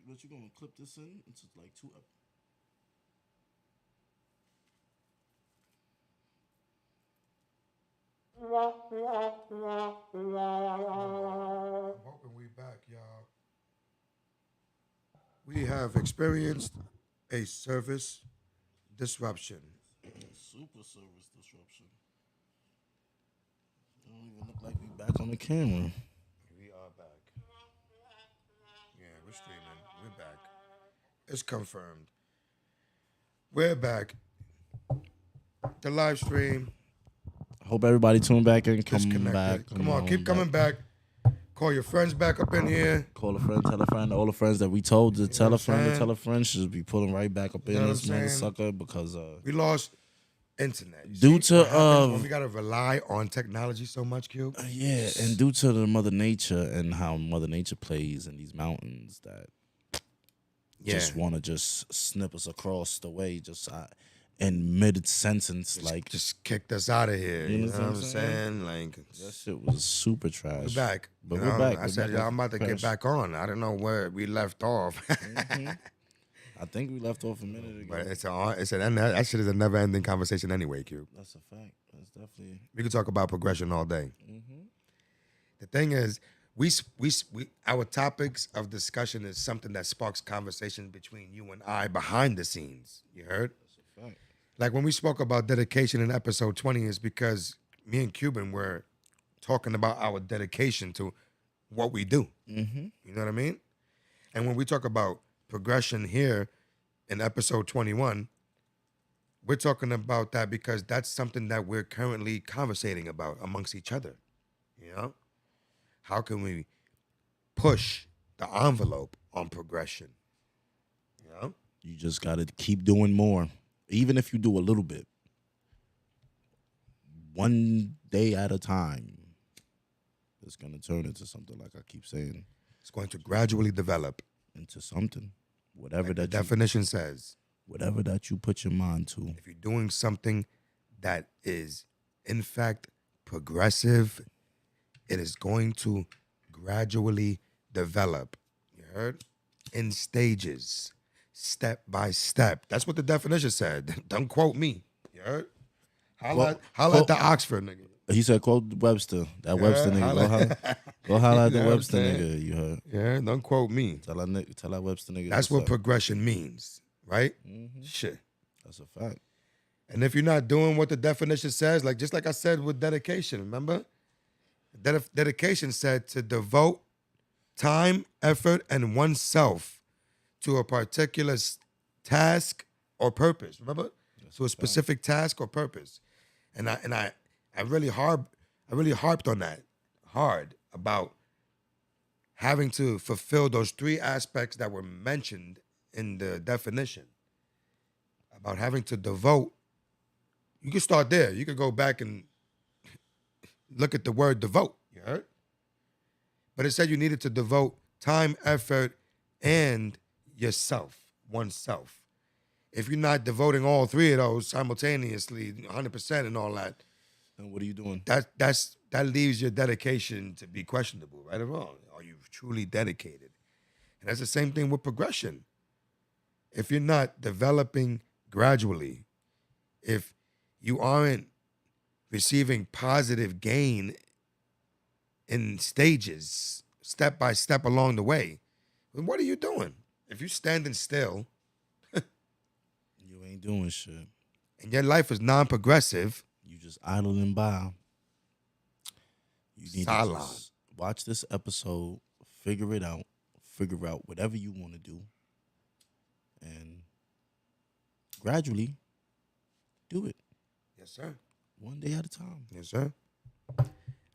what you gonna clip this in? It's like two. I'm hoping we back, y'all. We have experienced a service disruption. Super service disruption. It don't even look like we back on the camera. We are back. Yeah, we're streaming. We're back. It's confirmed. We're back. The live stream I hope everybody tune back in. Come back. disconnected. Come on, keep coming back. Call your friends back up in here. Call a friend, tell a friend. All the friends that we told to tell know a friend what I'm to tell a friend should be pulling right back up You know in what this I'm mother saying? sucker because We lost internet. You Due see to, what happens when we gotta rely on technology so much, Q. yeah, and due to the Mother Nature and how Mother Nature plays in these mountains that just want to just snip us across the way, just in mid sentence, like Just kicked us out of here. You know what I'm saying? saying? Like, that shit was super trash. we're back. But You we're know, back. I We're said, back yeah, I'm about to get fresh. back on. I don't know where we left off. I think we left off a minute ago. But that shit is a never ending conversation anyway, Q. That's a fact. That's definitely. We could talk about progression all day. The thing is, we our topics of discussion is something that sparks conversation between you and I behind the scenes. You heard? That's a fact. Like when we spoke about dedication in episode 20 is because me and Cuban were talking about our dedication to what we do. You know what I mean? And when we talk about progression here in episode 21, we're talking about that because that's something that we're currently conversating about amongst each other. You know? How can we push the envelope on progression? You know? You just got to keep doing more, even if you do a little bit, one day at a time. It's gonna turn into something, like I keep saying, It's going to gradually develop. into something, whatever Like the that definition says. whatever that you put your mind to. If you're doing something that is, in fact, progressive, it is going to gradually develop. You heard? In stages, step by step. That's what the definition said. Don't quote me. You heard? Holla at the Oxford nigga. He said, "Quote Webster." That Webster nigga. Go holla at the You know what I'm Webster saying? nigga. You heard? Yeah, don't quote me. Tell that Webster nigga. That's what's what up. progression means, right? Shit. That's a fact. And if you're not doing what the definition says, like just like I said with dedication, remember? Dedication said to devote time, effort, and oneself to a particular task or purpose. Remember? To a specific task or purpose. And I really harped on that hard about having to fulfill those three aspects that were mentioned in the definition. About having to devote. You can start there. You could go back and look at the word devote. You heard? But it said you needed to devote time, effort, and yourself, oneself. If you're not devoting all three of those simultaneously, 100% and all that, And what are you doing? that leaves your dedication to be questionable, right or wrong. Are you truly dedicated? And that's the same thing with progression. If you're not developing gradually, if you aren't receiving positive gain in stages, step by step along the way, then what are you doing? If you're standing still You ain't doing shit. and your life is non-progressive, You just idling by. You need to Salah. just watch this episode, figure it out, figure out whatever you want to do, and gradually do it yes, sir. one day at a time. Yes, sir.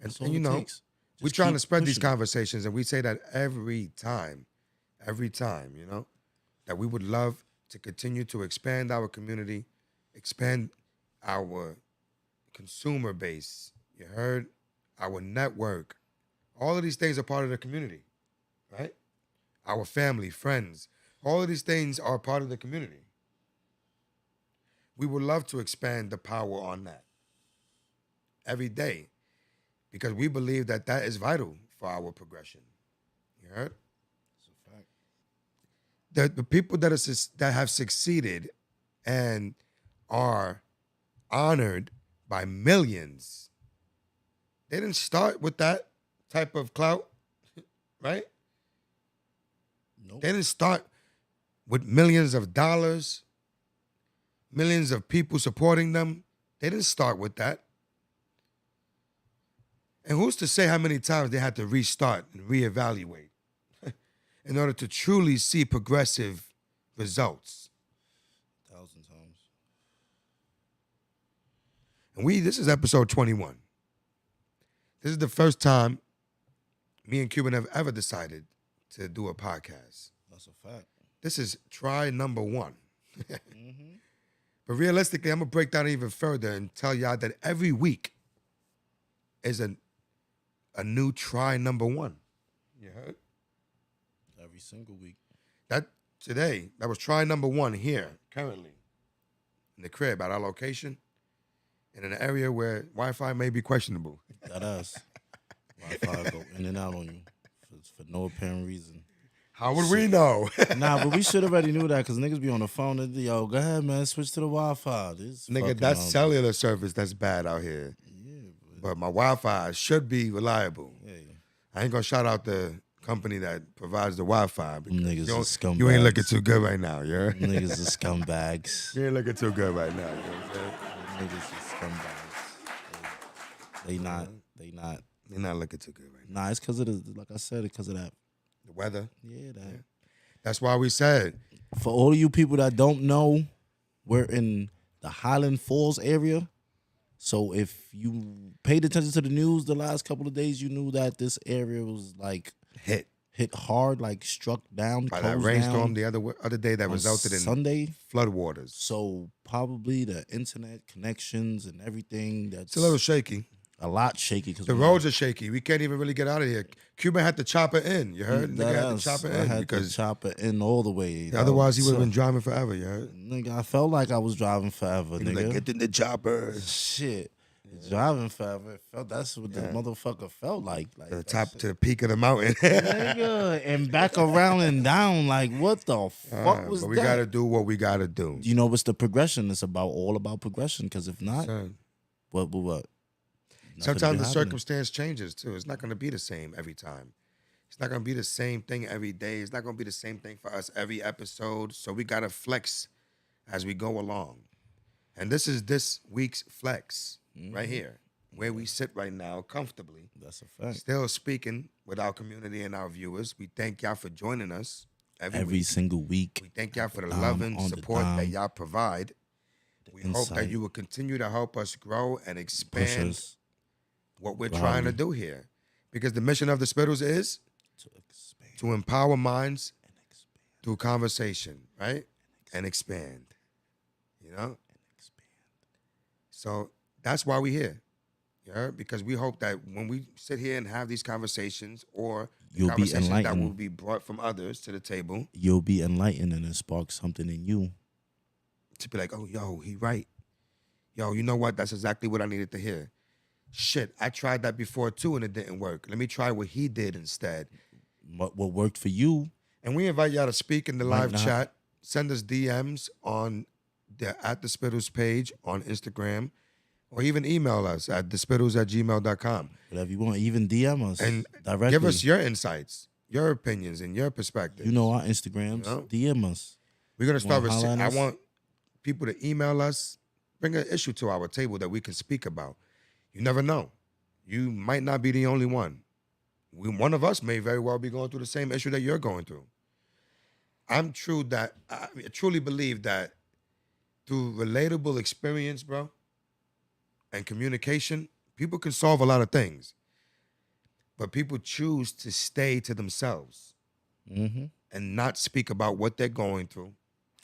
That's all And you it know, takes. we're Just trying to keep spread these pushing. conversations, and we say that every time, you know, that we would love to continue to expand our community, expand our consumer base. You heard? Our network. All of these things are part of the community, right? Our family, friends. All of these things are part of the community. We would love to expand the power on that every day because we believe that that is vital for our progression. You heard? It's a fact. the people that that have succeeded and are honored by millions, they didn't start with that type of clout, right? Nope. They didn't start with millions of dollars, millions of people supporting them. They didn't start with that. And who's to say how many times they had to restart and reevaluate in order to truly see progressive results? 1,000 times. And this is episode 21. This is the first time me and Cuban have ever decided to do a podcast. That's a fact. This is try number 1. Mm-hmm. But realistically, I'm going to break down even further and tell y'all that every week is a new try number 1. You heard? Every single week. That was try number 1 here, currently, in the crib at our location, and in an area where Wi-Fi may be questionable. That ass. Wi-Fi go in and out on you for no apparent reason. How would we know? Nah, but we should already knew that because niggas be on the phone and yo, go ahead, man, switch to the Wi-Fi. Nigga, that's cellular service that's bad out here. Yeah, But my Wi-Fi should be reliable. yeah. I ain't gonna shout out the company that provides the Wi-Fi because Niggas is scumbags. you ain't looking too good right now, yeah? Niggas is scumbags. You ain't looking too good right now, you know what I'm saying? Niggas is scumbags. They not. They're not looking too good right now. Nah, it's because of like I said, because of that. The weather. Yeah, that. That's why we said. For all of you people that don't know, we're in the Highland Falls area. So if you paid attention to the news the last couple of days, you knew that this area was like hit hard, like struck down by that rainstorm the other day that resulted in Sunday floodwaters. So probably the internet connections and everything that's It's a little shaky. A lot shaky because the roads are shaky. We can't even really get out of here. Cuban had to chop it in. You heard? Nigga had to chop it in because chop it in all the way. Otherwise, he would have been driving forever. You heard? Nigga, I felt like I was driving forever. Nigga, like, get in the chopper. Shit, driving forever. It felt that's what the motherfucker felt like. The top to the peak of the mountain. Nigga, and back around and down. Like what the fuck was that? But we gotta do what we gotta do. You know what's the progression? It's all about progression. Because if not, what? Sometimes the circumstance changes too. It's not going to be the same every time. It's not going to be the same thing every day. It's not going to be the same thing for us every episode. So we got to flex as we go along. And this is this week's flex right here, where we sit right now comfortably. That's a fact. Still speaking with our community and our viewers. We thank y'all for joining us every single week. We thank y'all for the love and support that y'all provide. We hope that you will continue to help us grow and expand what we're trying to do here. Because the mission of the Spittlez is to empower minds through conversation, right? And expand. You know? So that's why we're here. Yeah? Because we hope that when we sit here and have these conversations or conversations that will be brought from others to the table, you'll be enlightened and it sparks something in you. To be like, oh, yo, he right. Yo, you know what? That's exactly what I needed to hear. Shit, I tried that before too and it didn't work. Let me try what he did instead. What worked for you? And we invite y'all to speak in the live chat. Send us DMs on the @Spittlez page on Instagram, or even email us at thespittlez@gmail.com. Whatever you want, even DM us and directly. Give us your insights, your opinions, and your perspectives. You know our Instagrams. DM us. We're gonna start with. I want people to email us, bring an issue to our table that we can speak about. You never know. You might not be the only one. One of us may very well be going through the same issue that you're going through. I truly believe that through relatable experience, bro, and communication, people can solve a lot of things. But people choose to stay to themselves and not speak about what they're going through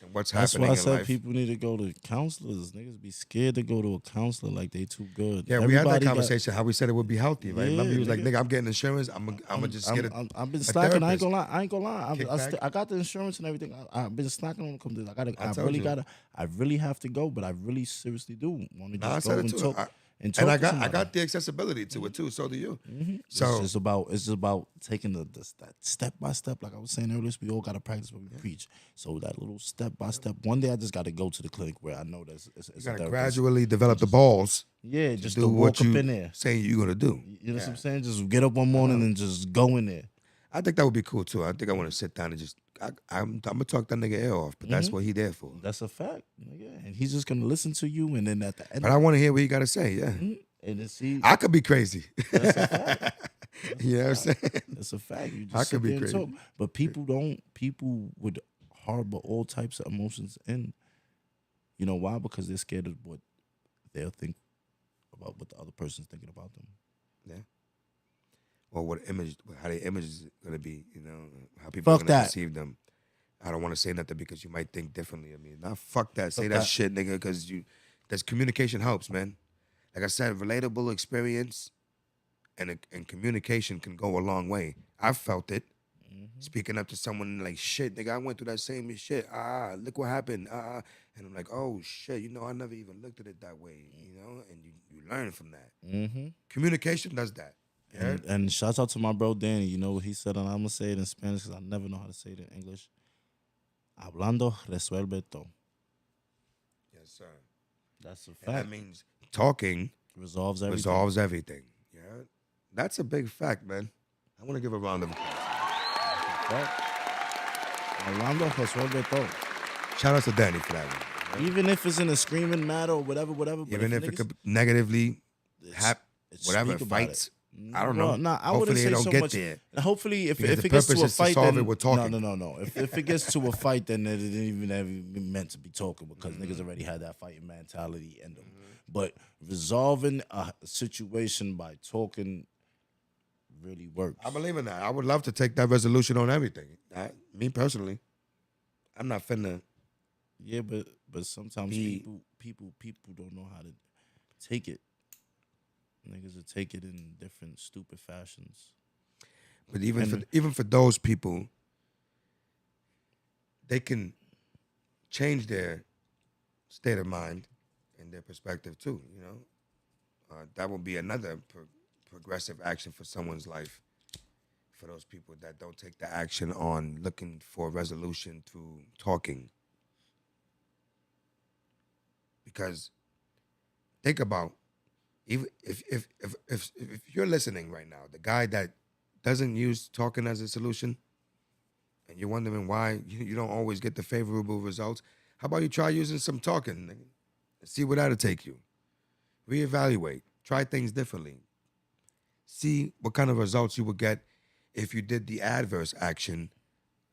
and what's happening in life. That's why I said people need to go to counselors. Niggas be scared to go to a counselor like they too good. Yeah, we had that conversation, how we said it would be healthy, right? Remember, he was like, nigga, I'm getting insurance. I'm gonna just get it. I've been slacking. I ain't gonna lie. I got the insurance and everything. I've been slacking on the company. I really have to go, but I really seriously do want to just go and talk. and And talk I to got somebody. the accessibility to it too. So do you. It's So just about taking that step by step. Like I was saying earlier, we all got to practice what we preach. So that little step by step. One day I just got to go to the clinic where I know that you it's a gotta therapist. gradually develop the just balls Yeah, to just to do what walk up you in there. say you're gonna do. You know what I'm saying? Just get up one morning and just go in there. I think that would be cool too. I think I want to sit down and just I'm gonna talk that nigga ear off, but that's what he there for. That's a fact. Yeah, and he's just gonna listen to you, and then at the end, But I want to hear what he got to say. Yeah, and then see, I could be crazy. that's a fact. You know what I'm saying? That's a fact. You I just could sit be there and crazy. talk. But people don't. People would harbor all types of emotions in. You know why? Because they're scared of what they'll think about what the other person's thinking about them. Yeah. Or what image, how their image is gonna be. You know, how people are Fuck gonna that. perceive them. I don't want to say nothing because you might think differently of me. Nah, fuck that. Say Fuck that that. shit, nigga, because that's communication helps, man. Like I said, relatable experience and communication can go a long way. I felt it. Speaking up to someone like, shit, nigga, I went through that same shit. Look what happened. And I'm like, oh, shit, I never even looked at it that way, and you learn from that. Mm-hmm. Communication does that. Yeah? And shout out to my bro Danny. You know what he said, and I'm gonna say it in Spanish because I never know how to say it in English. Hablando resuelve todo. Yes, sir. That's a And that fact. means talking Resolves everything. resolves everything. Yeah? That's a big fact, man. I want to give a round of applause. Fact. Hablando resuelve todo. Shout out to Danny for that one. Yeah? Even if it's in a screaming matter or whatever. But Even if it niggas- could negatively whatever, speak about fights. it. I don't know. Well, nah, I Hopefully wouldn't it say don't so get much. there. Hopefully, if Because it the gets to purpose a is to fight, solve then it with talking. no. If it gets to a fight, then it didn't even have meant to be talking because niggas already had that fighting mentality in them. But resolving a situation by talking really works. I believe in that. I would love to take that resolution on everything. Me personally, I'm not finna. Yeah, but sometimes people don't know how to take it. Niggas will take it in different stupid fashions. But even for those people, they can change their state of mind and their perspective too. That will be another progressive action for someone's life. For those people that don't take the action on looking for resolution through talking, because think about even if you're listening right now, the guy that doesn't use talking as a solution, and you're wondering why you don't always get the favorable results, how about you try using some talking, nigga, and see where that'll take you. Reevaluate, try things differently, see what kind of results you would get if you did the adverse action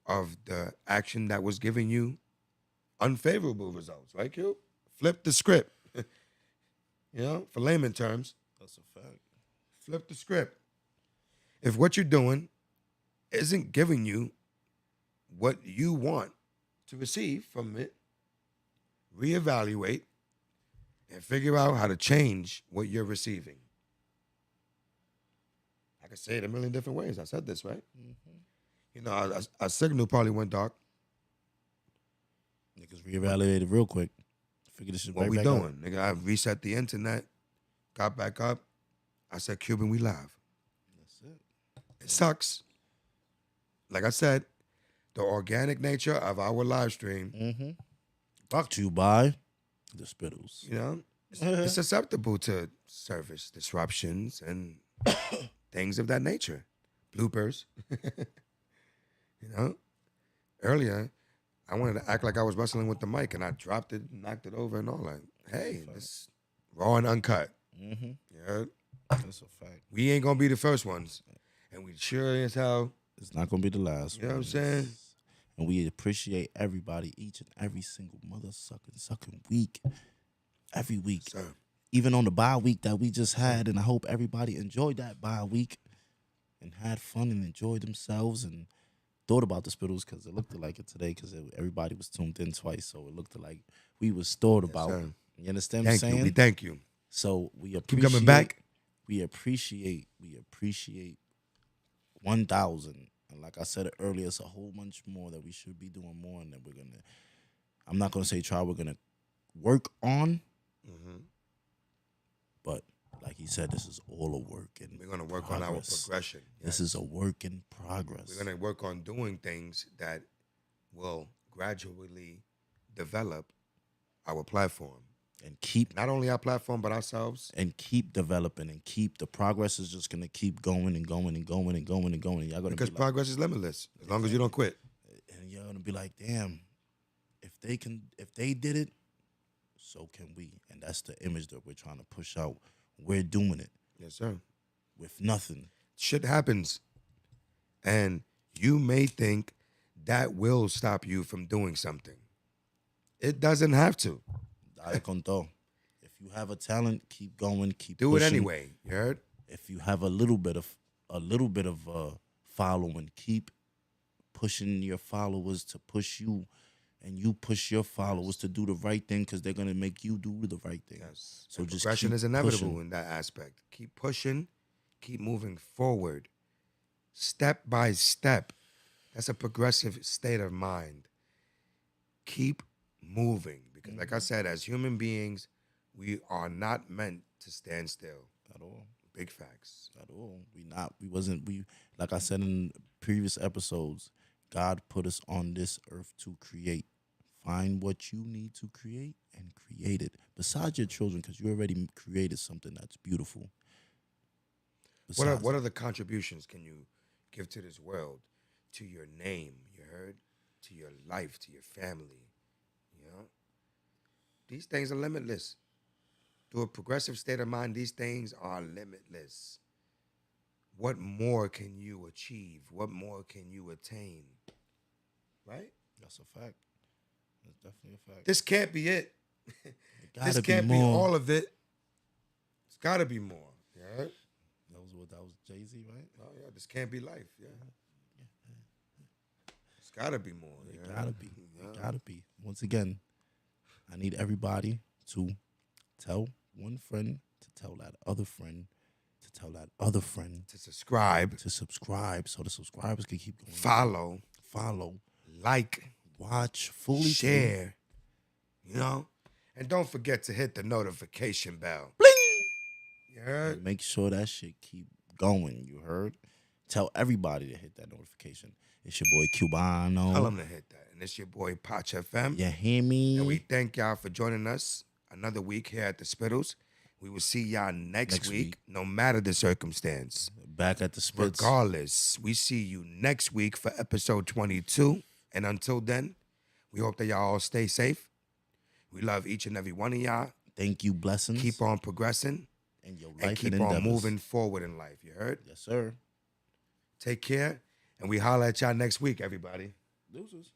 of the action that was giving you unfavorable results, right, Q? Flip the script. For layman terms, That's a fact. flip the script. If what you're doing isn't giving you what you want to receive from it, reevaluate and figure out how to change what you're receiving. I could say it a million different ways. I said this, right? Our signal probably went dark. Niggas reevaluated real quick. Figure this shit What right we back doing? up. Nigga, I reset the internet, got back up. I said, Cuban, we live. That's it. It sucks. Like I said, the organic nature of our live stream, Brought to you by the Spittlez. it's susceptible to service disruptions and things of that nature. Bloopers. Earlier, I wanted to act like I was wrestling with the mic and I dropped it, knocked it over and all that. Hey, this raw and uncut. Yeah. That's a fact. We ain't gonna be the first ones. And we sure as hell. It's not gonna be the last. You know what I'm saying? And we appreciate everybody each and every single mother sucking week. Every week. Sir. Even on the bye week that we just had. And I hope everybody enjoyed that bye week and had fun and enjoyed themselves and thought about the Spittlez because it looked like it today because everybody was tuned in twice. So it looked like we was thought about. sir. You understand what I'm Thank you. saying? We thank you. So we appreciate. Keep coming back. We appreciate 1,000. And like I said earlier, it's a whole bunch more that we should be doing more and that I'm not gonna say try, we're gonna work on. But like he said, this is all a work in We're gonna work on our progress. progression. This is a work in progress. We're gonna work on doing things that will gradually develop our platform. And keep Not only our platform, but ourselves. and keep developing and keep the progress is just gonna keep going and going and going and going and going. Y'all gonna Because be like, progress is limitless as long as you don't quit. and you're gonna be like, damn, if they did it, so can we. And that's the image that we're trying to push out. We're doing it Yes, sir. with nothing. Shit happens. And you may think that will stop you from doing something. It doesn't have to. Dale con todo. If you have a talent, keep going, keep Do pushing. it anyway. You heard? If you have a little bit of following, keep pushing your followers to push you, and you push your followers to do the right thing because they're gonna make you do the right thing. Yes. So And just progression keep is inevitable pushing. in that aspect. Keep pushing, keep moving forward, step by step. That's a progressive state of mind. Keep moving. Because like I said, as human beings, we are not meant to stand still. At all. Big facts. At all. We like I said in previous episodes, God put us on this earth to create. Find what you need to create and create it. Besides your children, because you already created something that's beautiful. What are the contributions can you give to this world, to your name, you heard, to your life, to your family, you know? These things are limitless. Through a progressive state of mind, these things are limitless. What more can you achieve? What more can you attain? Right? That's a fact. That's definitely a fact. This can't be it. This Gotta can't be be more. all of it. It's got to be more. Yeah. That was Jay-Z, right? Oh yeah, this can't be life. Yeah. It's got to be more. It yeah. gotta be. Yeah. It gotta be. Once again, I need everybody to tell one friend to tell that other friend to tell that other friend To subscribe, to subscribe so the subscribers can keep going. follow, Like, watch, fully share, you know? And don't forget to hit the notification bell. Bling! You heard? And make sure that shit keep going. You heard? Tell everybody to hit that notification. It's your boy Cubano. Tell them to hit that. And it's your boy Pach FM. You hear me? And we thank y'all for joining us another week here at the Spittlez. We will see y'all next week, no matter the circumstance. Back at the Spitz. Regardless, we see you next week for episode 22. And until then, we hope that y'all all stay safe. We love each and every one of y'all. Thank you, blessings. Keep on progressing. and your life And keep and on endeavors. moving forward in life. You heard? Yes, sir. Take care. And we holler at y'all next week, everybody. Deuces.